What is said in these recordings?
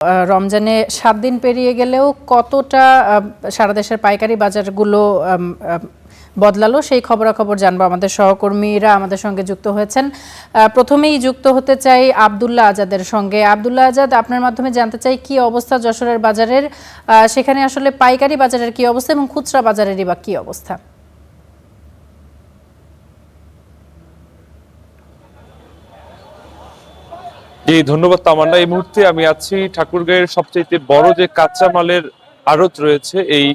রমজানে ৭ দিন পেরিয়ে গেলেও কতটা সারা দেশের পাইকারি বাজারগুলো বদলালো সেই খবরাখবর জানবো। আমাদের সহকর্মীরা আমাদের সঙ্গে যুক্ত হয়েছেন। প্রথমেই যুক্ত হতে চাই আব্দুল্লাহ আজাদের সঙ্গে। আব্দুল্লাহ আজাদ, আপনার মাধ্যমে জানতে চাই কি অবস্থা যশোরের বাজারের, সেখানে আসলে পাইকারি বাজারের কি অবস্থা এবং খুচরা বাজারেরই বা কি অবস্থা? জি, ধন্যবাদ তামান্না। এই মুহূর্তে আমি আছি ঠাকুরগাঁয়ের সবচেয়ে বড় যে কাঁচামালের আড়ত রয়েছে। এই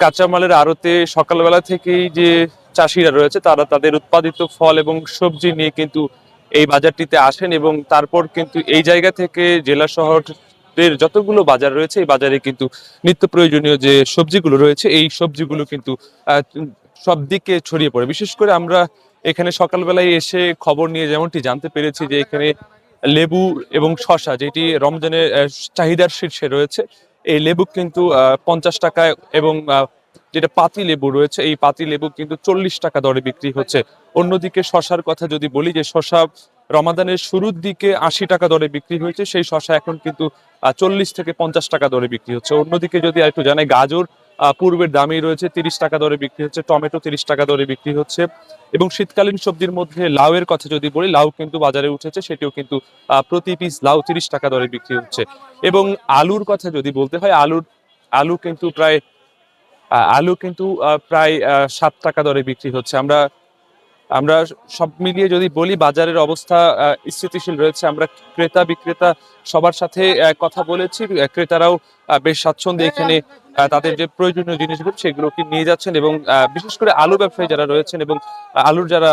কাঁচামালের আড়তে সকালবেলা থেকেই যে চাষিরা রয়েছে তারা তাদের উৎপাদিত ফল এবং সবজি নিয়ে কিন্তু এই বাজারটিতে আসেন এবং তারপর কিন্তু এই জায়গা থেকে জেলা শহরের যতগুলো বাজার রয়েছে এই বাজারে কিন্তু নিত্য প্রয়োজনীয় যে সবজিগুলো রয়েছে এই সবজিগুলো কিন্তু সব দিকে ছড়িয়ে পড়ে। বিশেষ করে আমরা এখানে সকালবেলায় এসে খবর নিয়ে যেমনটি জানতে পেরেছি যে এখানে লেবু এবং শসা, যেটি রমজানের চাহিদার শীর্ষে রয়েছে, এই লেবু কিন্তু 50 টাকায় এবং যেটা পাতি লেবু রয়েছে এই পাতি লেবু কিন্তু 40 টাকা দরে বিক্রি হচ্ছে। অন্যদিকে শসার কথা যদি বলি, যে শসা রমাদানের শুরুর দিকে 80 টাকা দরে বিক্রি হয়েছে, সেই শসা এখন কিন্তু 40 থেকে 50 টাকা দরে বিক্রি হচ্ছে। অন্যদিকে যদি আরেকটু জানাই, গাজর পূর্বের দামই রয়েছে, 30 টাকা দরে বিক্রি হচ্ছে, টমেটো 30 টাকা দরে বিক্রি হচ্ছে। এবং শীতকালীন সবজির মধ্যে লাউয়ের কথা যদি বলি, লাউ কিন্তু বাজারে উঠেছে, সেটিও কিন্তু প্রতি পিস লাউ 30 টাকা দরে বিক্রি হচ্ছে। এবং আলুর কথা যদি বলতে হয়, আলু কিন্তু প্রায় 7 টাকা দরে বিক্রি হচ্ছে। আমরা আমরা সব মিলিয়ে যদি বলি বাজারের অবস্থা স্থিতিশীল রয়েছে। আমরা ক্রেতা বিক্রেতা সবার সাথে কথা বলেছি। ক্রেতারাও বেশ স্বাচ্ছন্দ্যে এখানে তাদের যে প্রয়োজনীয় জিনিসগুলো সেগুলোকে নিয়ে যাচ্ছেন এবং বিশেষ করে আলু ব্যবসায়ী যারা রয়েছেন এবং আলুর যারা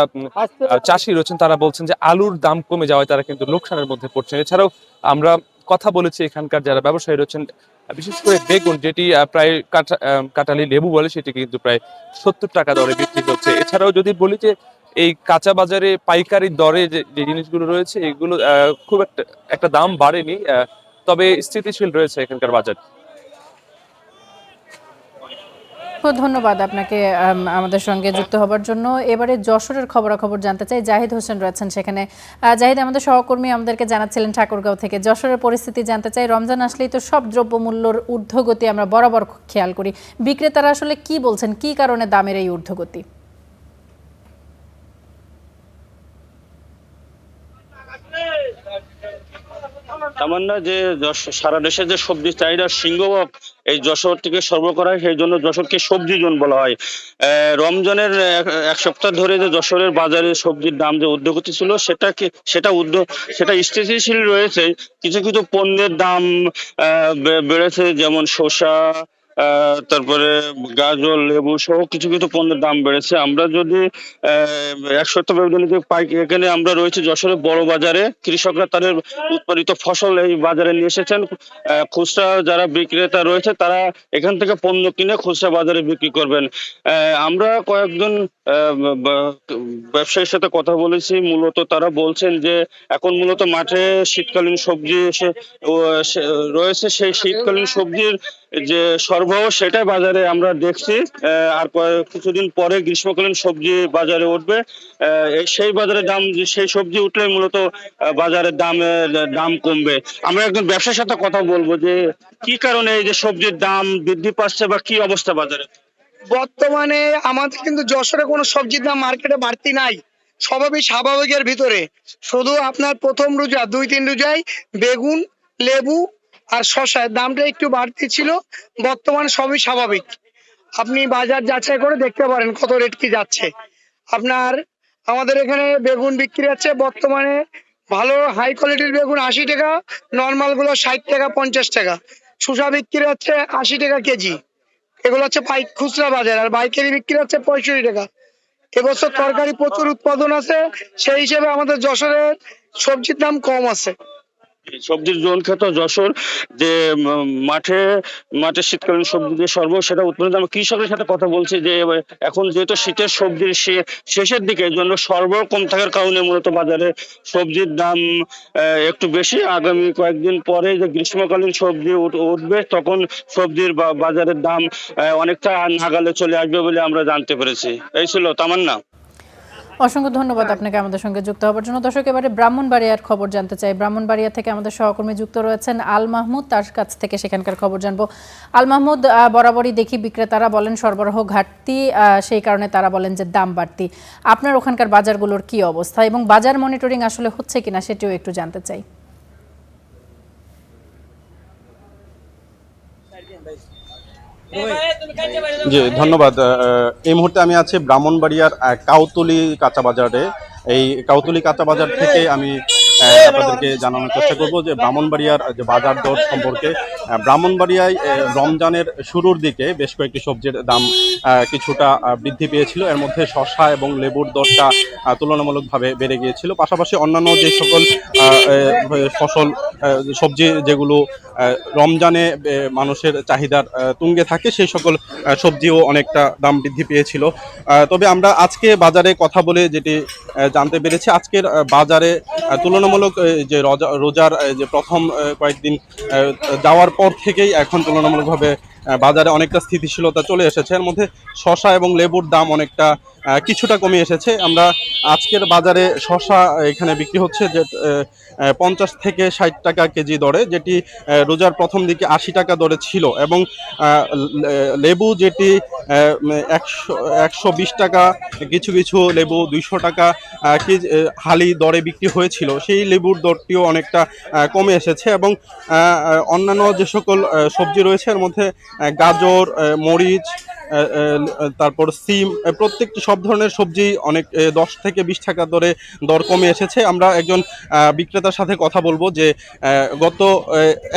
চাষি রয়েছেন তারা বলছেন যে আলুর দাম কমে যাওয়ায় তারা কিন্তু লোকসানের মধ্যে পড়ছেন। এছাড়াও আমরা কথা বলেছি এখানকার যারা ব্যবসায়ী রয়েছেন, বিশেষ করে বেগুন, যেটি প্রায় কাঁঠালি লেবু বলে, সেটি কিন্তু প্রায় 70 টাকা দরে বিক্রি হচ্ছে। এছাড়াও যদি বলি যে এই কাঁচা বাজারে পাইকারি দরে যে জিনিসগুলো রয়েছে এগুলো খুব একটা দাম বাড়েনি, তবে স্থিতিশীল রয়েছে এখানকার বাজার। ধন্যবাদ আপনাকে আমাদের সঙ্গে যুক্ত হবার জন্য। এবারে যশোরের খবরাখবর জানতে চাই। জাহিদ হোসেন রয়েছেন সেখানে। জাহিদ, আমাদের সহকর্মী আমাদেরকে জানাচ্ছিলেন ঠাকুরগাঁও থেকে। যশোরের পরিস্থিতি জানতে চাই। রমজান আসলেই তো সব দ্রব্যমূল্যর ঊর্ধ্বগতি আমরা বরাবর খেয়াল করি। বিক্রেতারা আসলে কি বলছেন, কি কারণে দামের এই ঊর্ধ্বগতি? তামান্না, যে সারা দেশে যে সবজির চাহিদার সিংহভাগ এই যশোর থেকে সরবরাহ করা হয়, সেই জন্য যশোরকে সবজি জোন বলা হয়। রমজানের এক সপ্তাহ ধরে যে যশোরের বাজারে সবজির দাম যে ঊর্ধ্বগতি ছিল সেটা স্থিতিশীল রয়েছে। কিছু কিছু পণ্যের দাম বেড়েছে, যেমন শসা, তারপরে গাজর, লেবু সহ কিছু কিছু পণ্যের দাম বেড়েছে। আমরা যদি এক সপ্তাহ ব্যবধানে যে এখানে আমরা রয়েছে যশোরের বড় বাজারে, কৃষকরা তাদের উৎপাদিত ফসল এই বাজারে নিয়ে এসেছেন। খুচরা যারা বিক্রেতা রয়েছে তারা এখান থেকে পণ্য কিনে খুচরা বাজারে বিক্রি করবেন। আমরা কয়েকজন ব্যবসায়ীর সাথে কথা বলেছি। মূলত তারা বলছেন যে এখন মূলত মাঠে শীতকালীন সবজি রয়েছে, সেই শীতকালীন সবজির যে সরবরাহ সেটাই বাজারে আমরা দেখছি। আর কিছুদিন পরে গ্রীষ্মকালীন সবজি বাজারে উঠবে। সেই বাজারে দাম, সেই সবজি উঠলে মূলত বাজারের দাম কমবে। আমরা একজন ব্যবসার সাথে কথা বলবো যে কি কারণে এই যে সবজির দাম বৃদ্ধি পাচ্ছে বা কি অবস্থা বাজারে। বর্তমানে আমাদের কিন্তু যশোরে কোনো সবজির দাম মার্কেটে বাড়তি নাই, সবই স্বাভাবিকের ভিতরে। শুধু আপনার প্রথম রোজা 2-3 রোজায় বেগুন, লেবু আর শসার দামটা একটু বাড়তি ছিল, বর্তমানে সবই স্বাভাবিক। আপনি বাজার যাচাই করে দেখতে পারেন কত রেট কি যাচ্ছে। আপনার আমাদের এখানে বেগুন বিক্রি হচ্ছে বর্তমানে ভালো হাই কোয়ালিটির বেগুন 80 টাকা, নর্মাল গুলো 60 টাকা 50 টাকা। শসা বিক্রি হচ্ছে 80 টাকা কেজি। এগুলো হচ্ছে খুচরা বাজার, আর পাইকারি বিক্রি হচ্ছে 65 টাকা। এবছর তরকারি প্রচুর উৎপাদন আছে, সেই হিসেবে আমাদের যশোরের সবজির দাম কম আছে। সবজির জোন খ্যাত যশোর, যে মাঠে মাঠে শীতকালীন সবজি যে সরবরাহ সেটা উৎপাদন। আমরা কৃষকের সাথে কথা বলছি যে এখন যেহেতু শীতের সবজির শেষের দিকে, এই জন্য সরবরাহ কম থাকার কারণে মূলত বাজারে সবজির দাম একটু বেশি। আগামী কয়েকদিন পরে যে গ্রীষ্মকালীন সবজি উঠবে, তখন সবজির বাজারের দাম অনেকটা নাগালে চলে আসবে বলে আমরা জানতে পেরেছি। এই ছিল তামান্না। অসংখ্য ধন্যবাদ আপনাকে আমাদের সঙ্গে যুক্ত হওয়ার জন্য। দর্শক, এবারে ব্রাহ্মণবাড়িয়ার খবর জানতে চাই। ব্রাহ্মণবাড়িয়া থেকে আমাদের সহকর্মী যুক্ত রয়েছেন আল মাহমুদ, তার কাছ থেকে সেখানকার খবর জানবো। আল মাহমুদ, বরাবরই দেখি বিক্রেতারা বলেন সরবরাহ ঘাটতি, সেই কারণে তারা বলেন যে দাম বাড়তি। আপনার ওখানকার বাজারগুলোর কি অবস্থা এবং বাজার মনিটরিং আসলে হচ্ছে কিনা সেটিও একটু জানতে চাই। জি ধন্যবাদ। এই মুহূর্তে আমি আছি ব্রাহ্মণবাড়িয়ার কাউতলি কাঁচা বাজারে। এই কাউতলি কাঁচা বাজার থেকে আমি আপনাদেরকে জানানোর চেষ্টা করব যে ব্রাহ্মণবাড়িয়ার যে বাজার দর সম্পর্কে। ব্রাহ্মণবাড়িয়ায় রমজানের শুরুর দিকে বেশ কয়েকটি সবজির দাম কিছুটা বৃদ্ধি পেয়েছিল। এর মধ্যে শসা এবং লেবুর দরটা তুলনামূলকভাবে বেড়ে গিয়েছিল। পাশাপাশি অন্যান্য যে সকল ফসল সবজি যেগুলো রমজানে মানুষের চাহিদার তুঙ্গে থাকে সেই সকল সবজিও অনেকটা দাম বৃদ্ধি পেয়েছিল। তবে আমরা আজকে বাজারে কথা বলে যেটি জানতে পেরেছি, আজকের বাজারে তুলনামূলক যে রোজার যে প্রথম কয়েকদিন যাওয়ার পর থেকেই এখন তুলনামূলকভাবে বাজারে অনেকটা স্থিতিশীলতা চলে এসেছে। এর মধ্যে শসা এবং লেবুর দাম অনেকটা কিছুটা কমে এসেছে। আমরা আজকের বাজারে শসা এখানে বিক্রি হচ্ছে যে 50 থেকে 60 টাকা কেজি দরে, যেটি রোজার প্রথম দিকে 80 টাকা দরে ছিল, এবং লেবু যেটি 120 টাকা, কিছু কিছু লেবু 200 টাকা কেজি হালি দরে বিক্রি হয়েছিল, সেই লেবুর দরটিও অনেকটা কমে এসেছে। এবং অন্যান্য যে সকল সবজি রয়েছে এর মধ্যে গাজর, মরিচ, তারপর সিম, প্রত্যেকটি সব ধরনের সবজি অনেক 10 থেকে 20 টাকা দর কমে এসেছে। আমরা একজন বিক্রেতার সাথে কথা বলবো যে গত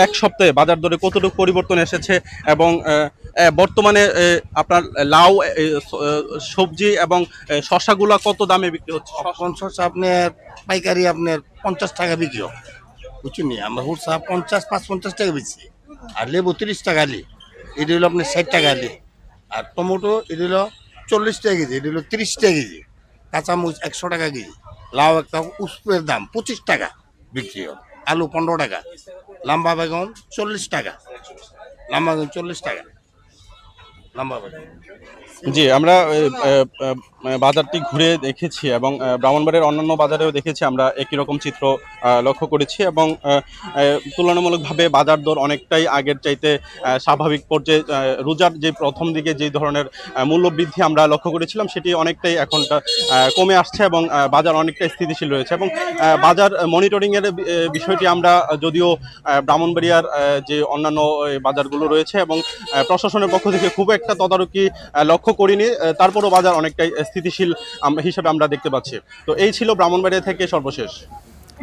এক সপ্তাহে বাজার দরে কতটুকু পরিবর্তন এসেছে এবং বর্তমানে আপনার লাউ, সবজি এবং শসাগুলা কত দামে বিক্রি হচ্ছে। শসা আপনার পাইকারি আপনার 50 টাকা বিক্রি হয়, বুঝছেন নি? আমরা হুরসা 50 টাকা বেচছি, আর লেবু 30 টাকা আলি, এটা হলো আপনার 60 টাকা আলি, আর টমেটো এটা হলো 40 টাকা কেজি, এটা হলো 30 টাকা কেজি, কাঁচামরিচ 100 টাকা কেজি, লাউ একটা উস্পের দাম 25 টাকা বিক্রি হয়, আলু 15 টাকা, লম্বা বেগুন 40 টাকা, লম্বা বেগুন 40 টাকা লম্বা বেগুন। জি, আমরা বাজারটি ঘুরে দেখেছি এবং ব্রাহ্মণবাড়িয়ার অন্যান্য বাজারেও দেখেছি, আমরা একই রকম চিত্র লক্ষ্য করেছি এবং তুলনামূলকভাবে বাজার দর অনেকটাই আগের চাইতে স্বাভাবিক পর্যায়ে, রোজার যে প্রথম দিকে যে ধরনের মূল্য বৃদ্ধি আমরা লক্ষ্য করেছিলাম সেটি অনেকটাই এখনটা কমে আসছে এবং বাজার অনেকটাই স্থিতিশীল রয়েছে। এবং বাজার মনিটরিংয়ের বিষয়টি আমরা যদিও ব্রাহ্মণবাড়িয়ার যে অন্যান্য বাজারগুলো রয়েছে এবং প্রশাসনের পক্ষ থেকে খুব একটা তদারকি লক্ষ্য করিনি, তারপরও বাজার অনেকটাই স্থিতিশীল হিসাবে আমরা দেখতে পাচ্ছি। তো এই ছিল ব্রাহ্মণবাড়িয়া থেকে সর্বশেষ।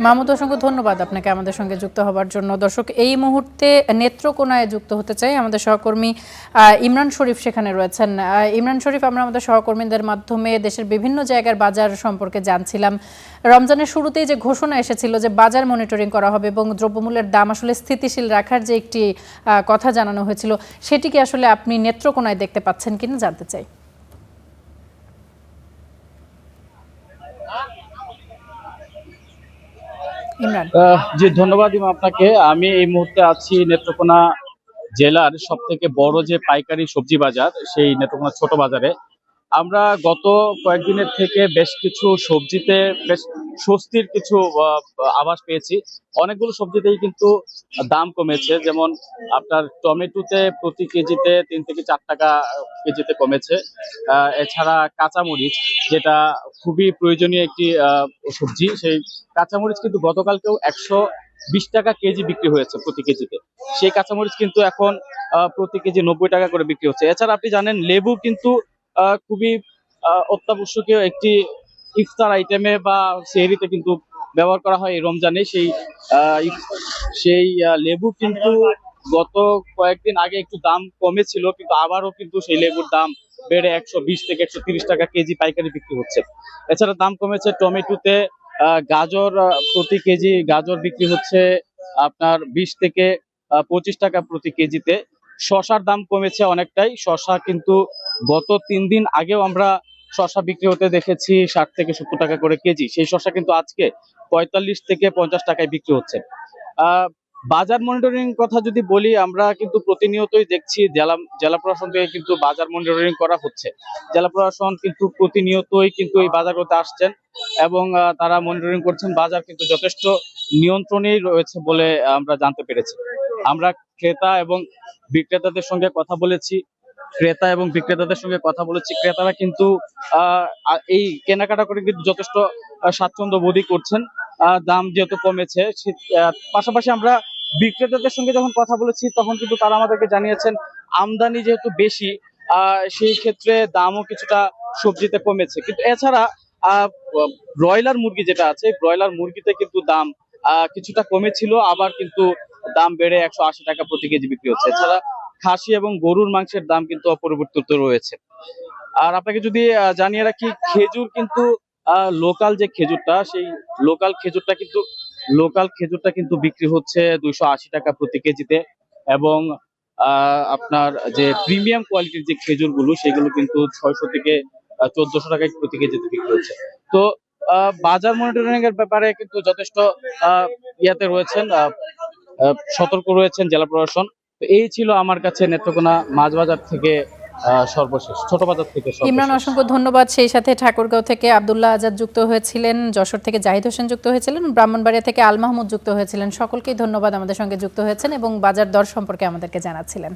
মাহমুদ, অসংখ্য ধন্যবাদ আপনাকে আমাদের সঙ্গে যুক্ত হওয়ার জন্য। দর্শক, এই মুহূর্তে নেত্রকোনায় যুক্ত হতে চাই, আমাদের সহকর্মী ইমরান শরীফ সেখানে রয়েছেন। ইমরান শরীফ, আমরা আমাদের সহকর্মীদের মাধ্যমে দেশের বিভিন্ন জায়গার বাজার সম্পর্কে জানছিলাম। রমজানের শুরুতেই যে ঘোষণা এসেছিল যে বাজার মনিটরিং করা হবে এবং দ্রব্যমূল্যের দাম আসলে স্থিতিশীল রাখার যে একটি কথা জানানো হয়েছিল, সেটি কি আসলে আপনি নেত্রকোনায় দেখতে পাচ্ছেন কিনা জানতে চাই। ইমরান। জি ধন্যবাদ আপনাকে। আমি এই মুহূর্তে আছি নেত্রকোনা জেলার সব থেকে বড় যে পাইকারি সবজি বাজার, সেই নেত্রকোনা ছোট বাজারে। আমরা গত কয়েকদিনের থেকে বেশ কিছু সবজিতে বেশ স্বস্তির কিছু আভাস পেয়েছি। অনেকগুলো সবজিতেই কিন্তু দাম কমেছে, যেমন আপনার টমেটোতে প্রতি কেজিতে 3 থেকে 4 টাকা কেজিতে কমেছে। এছাড়া কাঁচামরিচ, যেটা খুবই প্রয়োজনীয় একটি সবজি, সেই কাঁচামরিচ কিন্তু গতকালকেও 120 টাকা কেজি বিক্রি হয়েছে প্রতি কেজিতে। সেই কাঁচামরিচ কিন্তু এখন প্রতি কেজি 90 টাকা করে বিক্রি হচ্ছে। এছাড়া আপনি জানেন লেবু কিন্তু খুবই অত্যাবশ্যকীয় একটি ইফতার আইটেমে বা সেহরিতে কিন্তু ব্যবহার করা হয় এই রমজানে। সেই লেবু কিন্তু গত কয়েকদিন আগে একটু দাম কমেছিল, কিন্তু আবারও কিন্তু সেই লেবুর দাম বেড়ে 120 থেকে 130 টাকা কেজি পাইকারি বিক্রি হচ্ছে। এছাড়া দাম কমেছে টমেটোতে। গাজর, প্রতি কেজি গাজর বিক্রি হচ্ছে আপনার 20 থেকে 25 টাকা প্রতি কেজিতে। শসার দাম কমেছে অনেকটাই। শসা কিন্তু গত 3 দিন আগেও আমরা শসা বিক্রি হতে দেখেছি 60 থেকে 70 টাকা করে কেজি। সেই শসা কিন্তু আজকে 45 থেকে 50 টাকায় বিক্রি হচ্ছে। বাজার মনিটরিং কথা যদি বলি, আমরা কিন্তু প্রতিনিয়তই দেখছি জেলা প্রশাসন থেকে কিন্তু বাজার মনিটরিং করা হচ্ছে। জেলা প্রশাসন কিন্তু প্রতিনিয়তই কিন্তু এই বাজারগুলোতে আসছেন এবং তারা মনিটরিং করছেন। বাজার কিন্তু যথেষ্ট নিয়ন্ত্রণেই রয়েছে বলে আমরা জানতে পেরেছি। আমরা ক্রেতা এবং বিক্রেতাদের সঙ্গে কথা বলেছি। ক্রেতারা কিন্তু এই কেনাকাটা করে কিন্তু যথেষ্ট স্বাচ্ছন্দ্য বোধই করছেন। দাম যেহেতু কমেছে, পাশাপাশি আমরা বিক্রেতাদের সঙ্গে যখন কথা বলেছি তখন কিন্তু তারা আমাদেরকে জানিয়েছেন আমদানি যেহেতু বেশি, সেই ক্ষেত্রে দামও কিছুটা সবজিতে কমেছে। কিন্তু এছাড়া ব্রয়লার মুরগি যেটা আছে, ব্রয়লার মুরগিতে কিন্তু দাম কিছুটা কমেছিল, আবার কিন্তু দাম বেড়ে 180 টাকা প্রতি কেজি বিক্রি হচ্ছে। এছাড়া খাসি এবং গরুর মাংসের দাম কিন্তু অপরিবর্তিত রয়েছে। আর আপনাকে যদি জানিয়ে রাখি, খেজুর কিন্তু লোকাল যে খেজুরটা, সেই লোকাল খেজুরটা কিন্তু বিক্রি হচ্ছে 280 টাকা প্রতি কেজিতে, এবং আপনার যে প্রিমিয়াম কোয়ালিটির যে খেজুরগুলো সেগুলো কিন্তু 600 থেকে 1400 টাকায় প্রতি কেজিতে বিক্রি হচ্ছে। তো বাজার মনিটরিং এর ব্যাপারে কিন্তু যথেষ্ট ইয়াতে রয়েছেন, সতর্ক রয়েছেন জেলা প্রশাসন। তো এই ছিল আমার কাছে নেত্রকোনা মাছ বাজার থেকে সর্বশেষ, ছোট বাজার থেকে ইমরান, সর্বশেষ। অসংখ্য ধন্যবাদ। সেই সাথে ঠাকুরগাঁও থেকে আব্দুল্লাহ আজাদ যুক্ত হয়েছিলেন, যশোর থেকে জাহিদ হোসেন যুক্ত হয়েছিলেন, ব্রাহ্মণবাড়িয়া থেকে আল মাহমুদ যুক্ত হয়েছিলেন। সকলকেই ধন্যবাদ আমাদের সঙ্গে যুক্ত হয়েছেন এবং বাজার দর সম্পর্কে আমাদেরকে জানাচ্ছিলেন।